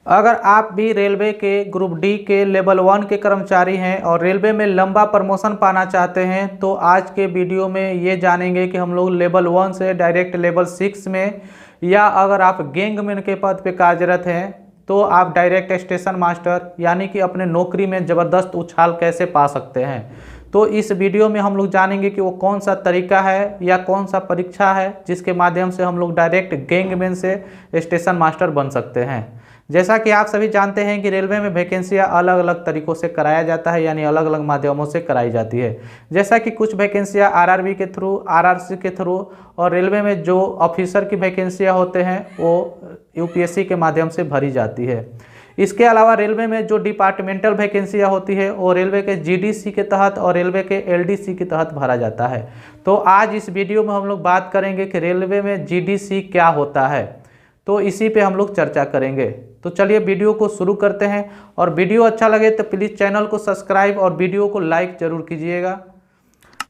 अगर आप भी रेलवे के ग्रुप डी के लेवल 1 के कर्मचारी हैं और रेलवे में लंबा प्रमोशन पाना चाहते हैं तो आज के वीडियो में ये जानेंगे कि हम लोग लेवल 1 से डायरेक्ट लेवल 6 में, या अगर आप गैंगमैन के पद पे कार्यरत हैं तो आप डायरेक्ट स्टेशन मास्टर यानी कि अपने नौकरी में ज़बरदस्त उछाल कैसे पा सकते हैं। तो इस वीडियो में हम लोग जानेंगे कि वो कौन सा तरीका है या कौन सा परीक्षा है जिसके माध्यम से हम लोग डायरेक्ट गैंगमैन से स्टेशन मास्टर बन सकते हैं। जैसा कि आप सभी जानते हैं कि रेलवे में वैकेंसियाँ अलग अलग तरीक़ों से कराया जाता है, यानी अलग अलग माध्यमों से कराई जाती है। जैसा कि कुछ वैकेंसियाँ आरआरबी के थ्रू, आरआरसी के थ्रू, और रेलवे में जो ऑफिसर की वैकेंसियाँ होते हैं वो यूपीएससी के माध्यम से भरी जाती है। इसके अलावा रेलवे में जो डिपार्टमेंटल वैकेंसियाँ होती है वो रेलवे के जीडीसी के तहत और रेलवे के एलडीसी के तहत भरा जाता है। तो आज इस वीडियो में हम लोग बात करेंगे कि रेलवे में जीडीसी क्या होता है, तो इसी पे हम लोग चर्चा करेंगे। तो चलिए वीडियो को शुरू करते हैं, और वीडियो अच्छा लगे तो प्लीज़ चैनल को सब्सक्राइब और वीडियो को लाइक ज़रूर कीजिएगा।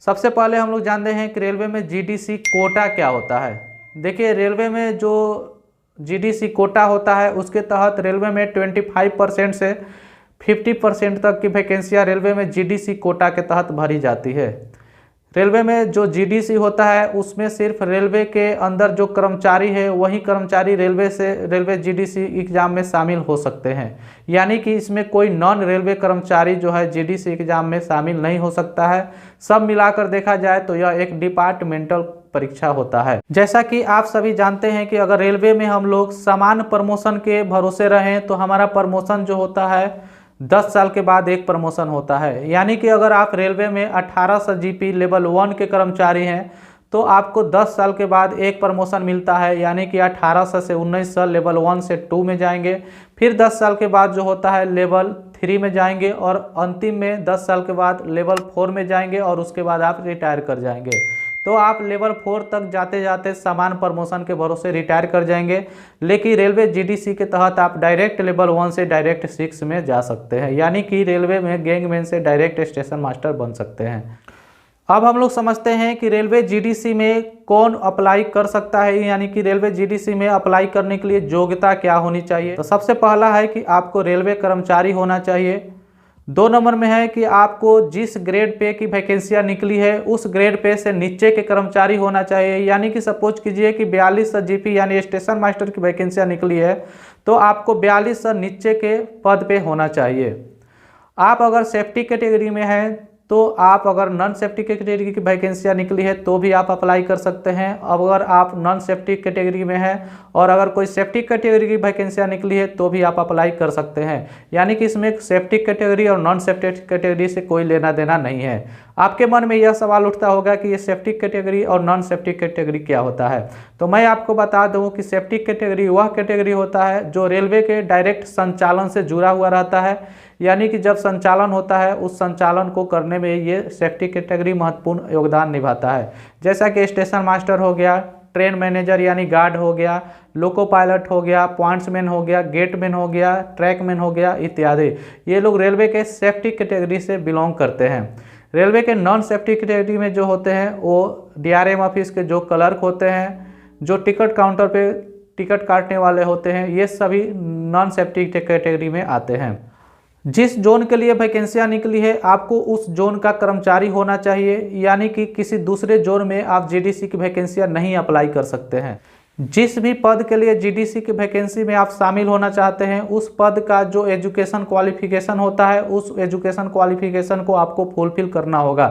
सबसे पहले हम लोग जानते हैं कि रेलवे में जीडीसी कोटा क्या होता है। देखिए, रेलवे में जो जीडीसी कोटा होता है उसके तहत रेलवे में 25% से 50% तक की वैकेंसियाँ रेलवे में जीडीसी कोटा के तहत भरी जाती है। रेलवे में जो जीडीसी होता है उसमें सिर्फ रेलवे के अंदर जो कर्मचारी है वही कर्मचारी रेलवे जीडीसी एग्ज़ाम में शामिल हो सकते हैं, यानी कि इसमें कोई नॉन रेलवे कर्मचारी जो है जीडीसी एग्ज़ाम में शामिल नहीं हो सकता है। सब मिलाकर देखा जाए तो यह एक डिपार्टमेंटल परीक्षा होता है। जैसा कि आप सभी जानते हैं कि अगर रेलवे में हम लोग समान प्रमोशन के भरोसे रहें तो हमारा प्रमोशन जो होता है 10 साल के बाद एक प्रमोशन होता है। यानी कि अगर आप रेलवे में 1800 जीपी लेवल 1 के कर्मचारी हैं तो आपको 10 साल के बाद एक प्रमोशन मिलता है, यानी कि 1800 से 1900 लेवल 1 से 2 में जाएंगे। फिर 10 साल के बाद जो होता है लेवल 3 में जाएंगे, और अंतिम में 10 साल के बाद लेवल 4 में जाएंगे, और उसके बाद आप रिटायर कर जाएंगे। तो आप लेवल 4 तक जाते जाते समान प्रमोशन के भरोसे रिटायर कर जाएंगे। लेकिन रेलवे जीडीसी के तहत आप डायरेक्ट लेवल 1 से डायरेक्ट 6 में जा सकते हैं, यानी कि रेलवे में गैंगमैन से डायरेक्ट स्टेशन मास्टर बन सकते हैं। अब हम लोग समझते हैं कि रेलवे जीडीसी में कौन अप्लाई कर सकता है, यानी कि रेलवे जीडीसी में अप्लाई करने के लिए योग्यता क्या होनी चाहिए। तो सबसे पहला है कि आपको रेलवे कर्मचारी होना चाहिए। 2 नंबर में है कि आपको जिस ग्रेड पे की वैकेंसियाँ निकली है उस ग्रेड पे से नीचे के कर्मचारी होना चाहिए। यानी कि सपोज कीजिए कि 4200 जीपी यानी स्टेशन मास्टर की वैकेंसियाँ निकली है तो आपको 4200 नीचे के पद पे होना चाहिए। आप अगर सेफ्टी कैटेगरी में हैं तो आप, अगर नॉन सेफ्टी कैटेगरी की वैकेंसियाँ निकली है तो भी आप अप्लाई कर सकते हैं। अगर आप नॉन सेफ्टी कैटेगरी में हैं और अगर कोई सेफ्टी कैटेगरी की वैकेंसियाँ निकली है तो भी आप अप्लाई कर सकते हैं। यानी कि इसमें सेफ्टी कैटेगरी और नॉन सेफ्टी कैटेगरी से कोई लेना देना नहीं है। आपके मन में यह सवाल उठता होगा कि ये सेफ्टी कैटेगरी और नॉन सेफ्टी कैटेगरी क्या होता है। तो मैं आपको बता दूं कि सेफ्टी कैटेगरी वह कैटेगरी होता है जो रेलवे के डायरेक्ट संचालन से जुड़ा हुआ रहता है, यानी कि जब संचालन होता है उस संचालन को करने में ये सेफ्टी कैटेगरी महत्वपूर्ण योगदान निभाता है। जैसा कि स्टेशन मास्टर हो गया, ट्रेन मैनेजर यानी गार्ड हो गया, लोको पायलट हो गया, पॉइंट्समैन हो गया, गेटमैन हो गया, ट्रैकमैन हो गया इत्यादि। ये लोग रेलवे के सेफ्टी कैटेगरी से बिलोंग करते हैं। रेलवे के नॉन सेफ्टी कैटेगरी में जो होते हैं वो डीआरएम ऑफिस के जो क्लर्क होते हैं, जो टिकट काउंटर पे टिकट काटने वाले होते हैं, ये सभी नॉन सेफ्टी कैटेगरी में आते हैं। जिस जोन के लिए वैकेंसियाँ निकली है आपको उस जोन का कर्मचारी होना चाहिए, यानी कि किसी दूसरे जोन में आप जीडीसी की वैकेंसियाँ नहीं अप्लाई कर सकते हैं। जिस भी पद के लिए जीडीसी की वैकेंसी में आप शामिल होना चाहते हैं उस पद का जो एजुकेशन क्वालिफिकेशन होता है उस एजुकेशन क्वालिफिकेशन को आपको फुलफिल करना होगा।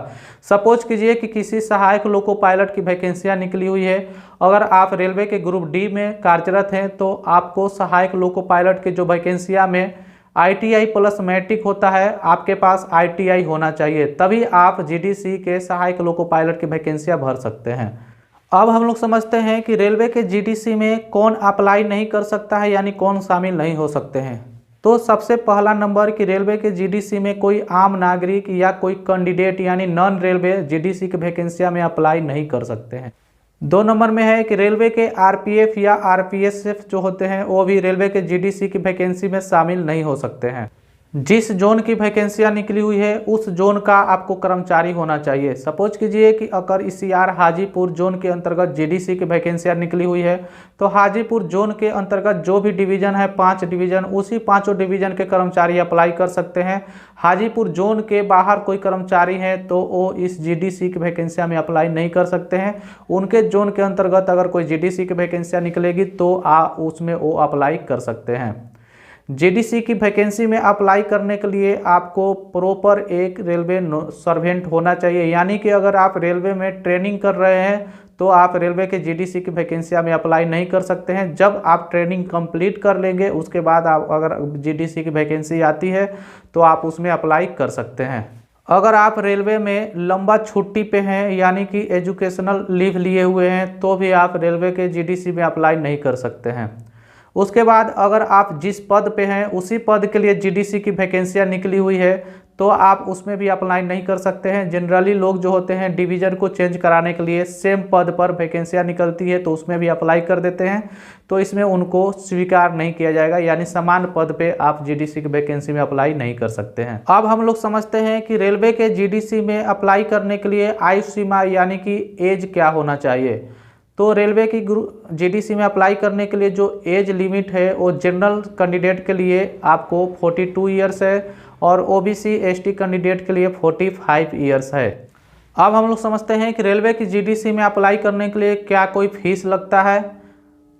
सपोज कीजिए कि किसी सहायक लोको पायलट की वैकेंसियाँ निकली हुई है। अगर आप रेलवे के ग्रुप डी में कार्यरत हैं तो आपको सहायक लोको पायलट के जो वैकेंसियाँ में ITI प्लस मैट्रिक होता है, आपके पास ITI होना चाहिए, तभी आप जीडीसी के सहायक लोको पायलट की वैकेंसियाँ भर सकते हैं। अब हम लोग समझते हैं कि रेलवे के जीडीसी में कौन अप्लाई नहीं कर सकता है, यानी कौन शामिल नहीं हो सकते हैं। तो सबसे पहला नंबर कि रेलवे के जीडीसी में कोई आम नागरिक या कोई कैंडिडेट यानी नॉन रेलवे जीडीसी की वैकेंसियाँ में अप्लाई नहीं कर सकते हैं। 2 नंबर में है कि रेलवे के आरपीएफ या आरपीएसएफ जो होते हैं वो भी रेलवे के जीडीसी की वैकेंसी में शामिल नहीं हो सकते हैं। जिस जोन की वैकेंसियाँ निकली हुई है उस जोन का आपको कर्मचारी होना चाहिए। सपोज कीजिए कि अगर ECR हाजीपुर जोन के अंतर्गत GDC की वैकेंसियाँ निकली हुई है तो हाजीपुर जोन के अंतर्गत जो भी डिवीज़न है 5 डिवीज़न, उसी 5 डिवीज़न के कर्मचारी अप्लाई कर सकते हैं। हाजीपुर जोन के बाहर कोई कर्मचारी हैं तो वो इस GDC की वैकेंसियाँ में अप्लाई नहीं कर सकते हैं। उनके जोन के अंतर्गत अगर कोई GDC की वैकेंसियाँ निकलेगी तो उसमें वो अप्लाई कर सकते हैं। GDC की वैकेंसी में अप्लाई करने के लिए आपको प्रॉपर एक रेलवे सर्वेंट होना चाहिए, यानी कि अगर आप रेलवे में ट्रेनिंग कर रहे हैं तो आप रेलवे के GDC की वैकेंसी में अप्लाई नहीं कर सकते हैं। जब आप ट्रेनिंग कंप्लीट कर लेंगे उसके बाद आप अगर GDC की वैकेंसी आती है तो आप उसमें अप्लाई कर सकते हैं। अगर आप रेलवे में लंबा छुट्टी पे हैं यानी कि एजुकेशनल लीव लिए हुए हैं तो भी आप रेलवे के GDC में अप्लाई नहीं कर सकते हैं। उसके बाद अगर आप जिस पद पे हैं उसी पद के लिए GDC की वैकेंसियाँ निकली हुई है तो आप उसमें भी अप्लाई नहीं कर सकते हैं। जनरली लोग जो होते हैं डिवीज़न को चेंज कराने के लिए सेम पद पर वैकेंसियाँ निकलती है तो उसमें भी अप्लाई कर देते हैं, तो इसमें उनको स्वीकार नहीं किया जाएगा, यानी समान पद पे आप GDC की वैकेंसी में अप्लाई नहीं कर सकते हैं। अब हम लोग समझते हैं कि रेलवे के GDC में अप्लाई करने के लिए आयु सीमा यानी कि एज क्या होना चाहिए। तो रेलवे की GDC में अप्लाई करने के लिए जो एज लिमिट है वो जनरल कैंडिडेट के लिए आपको 42 ईयर्स है और OBC ST कैंडिडेट के लिए 45 ईयर्स है। अब हम लोग समझते हैं कि रेलवे की GDC में अप्लाई करने के लिए क्या कोई फीस लगता है।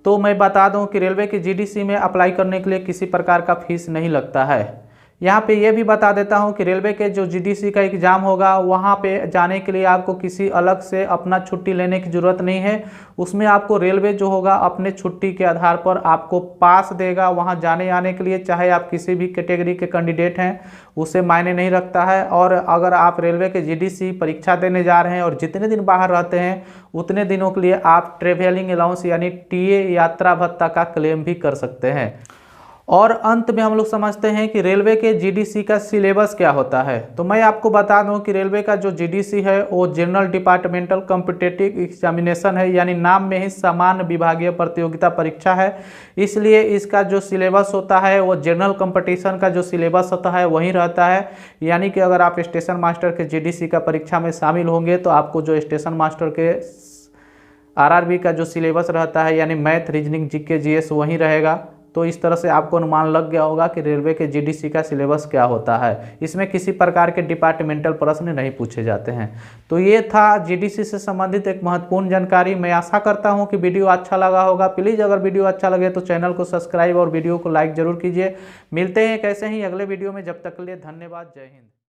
तो मैं बता दूं कि रेलवे की GDC में अप्लाई करने के लिए किसी प्रकार का फीस नहीं लगता है। यहाँ पे ये भी बता देता हूँ कि रेलवे के जो GDC का एग्ज़ाम होगा वहाँ पे जाने के लिए आपको किसी अलग से अपना छुट्टी लेने की ज़रूरत नहीं है। उसमें आपको रेलवे जो होगा अपने छुट्टी के आधार पर आपको पास देगा वहाँ जाने आने के लिए, चाहे आप किसी भी कैटेगरी के कैंडिडेट हैं उससे मायने नहीं रखता है। और अगर आप रेलवे के GDC परीक्षा देने जा रहे हैं और जितने दिन बाहर रहते हैं उतने दिनों के लिए आप ट्रेवलिंग अलाउंस यानी TA यात्रा भत्ता का क्लेम भी कर सकते हैं। और अंत में हम लोग समझते हैं कि रेलवे के GDC का सिलेबस क्या होता है। तो मैं आपको बता दूं कि रेलवे का जो GDC है वो जनरल डिपार्टमेंटल कॉम्पिटिटिव एग्जामिनेशन है, यानी नाम में ही सामान्य विभागीय प्रतियोगिता परीक्षा है, इसलिए इसका जो सिलेबस होता है वो जनरल कंपटीशन का जो सिलेबस होता है वही रहता है। यानी कि अगर आप स्टेशन मास्टर के GDC का परीक्षा में शामिल होंगे तो आपको जो स्टेशन मास्टर के RRB का जो सिलेबस रहता है यानी मैथ, रीजनिंग, GK, GS वही रहेगा। तो इस तरह से आपको अनुमान लग गया होगा कि रेलवे के GDC का सिलेबस क्या होता है। इसमें किसी प्रकार के डिपार्टमेंटल प्रश्न नहीं पूछे जाते हैं। तो ये था GDC से संबंधित एक महत्वपूर्ण जानकारी। मैं आशा करता हूं कि वीडियो अच्छा लगा होगा। प्लीज़ अगर वीडियो अच्छा लगे तो चैनल को सब्सक्राइब और वीडियो को लाइक ज़रूर कीजिए। मिलते हैं कैसे ही अगले वीडियो में, जब तक के लिए धन्यवाद। जय हिंद।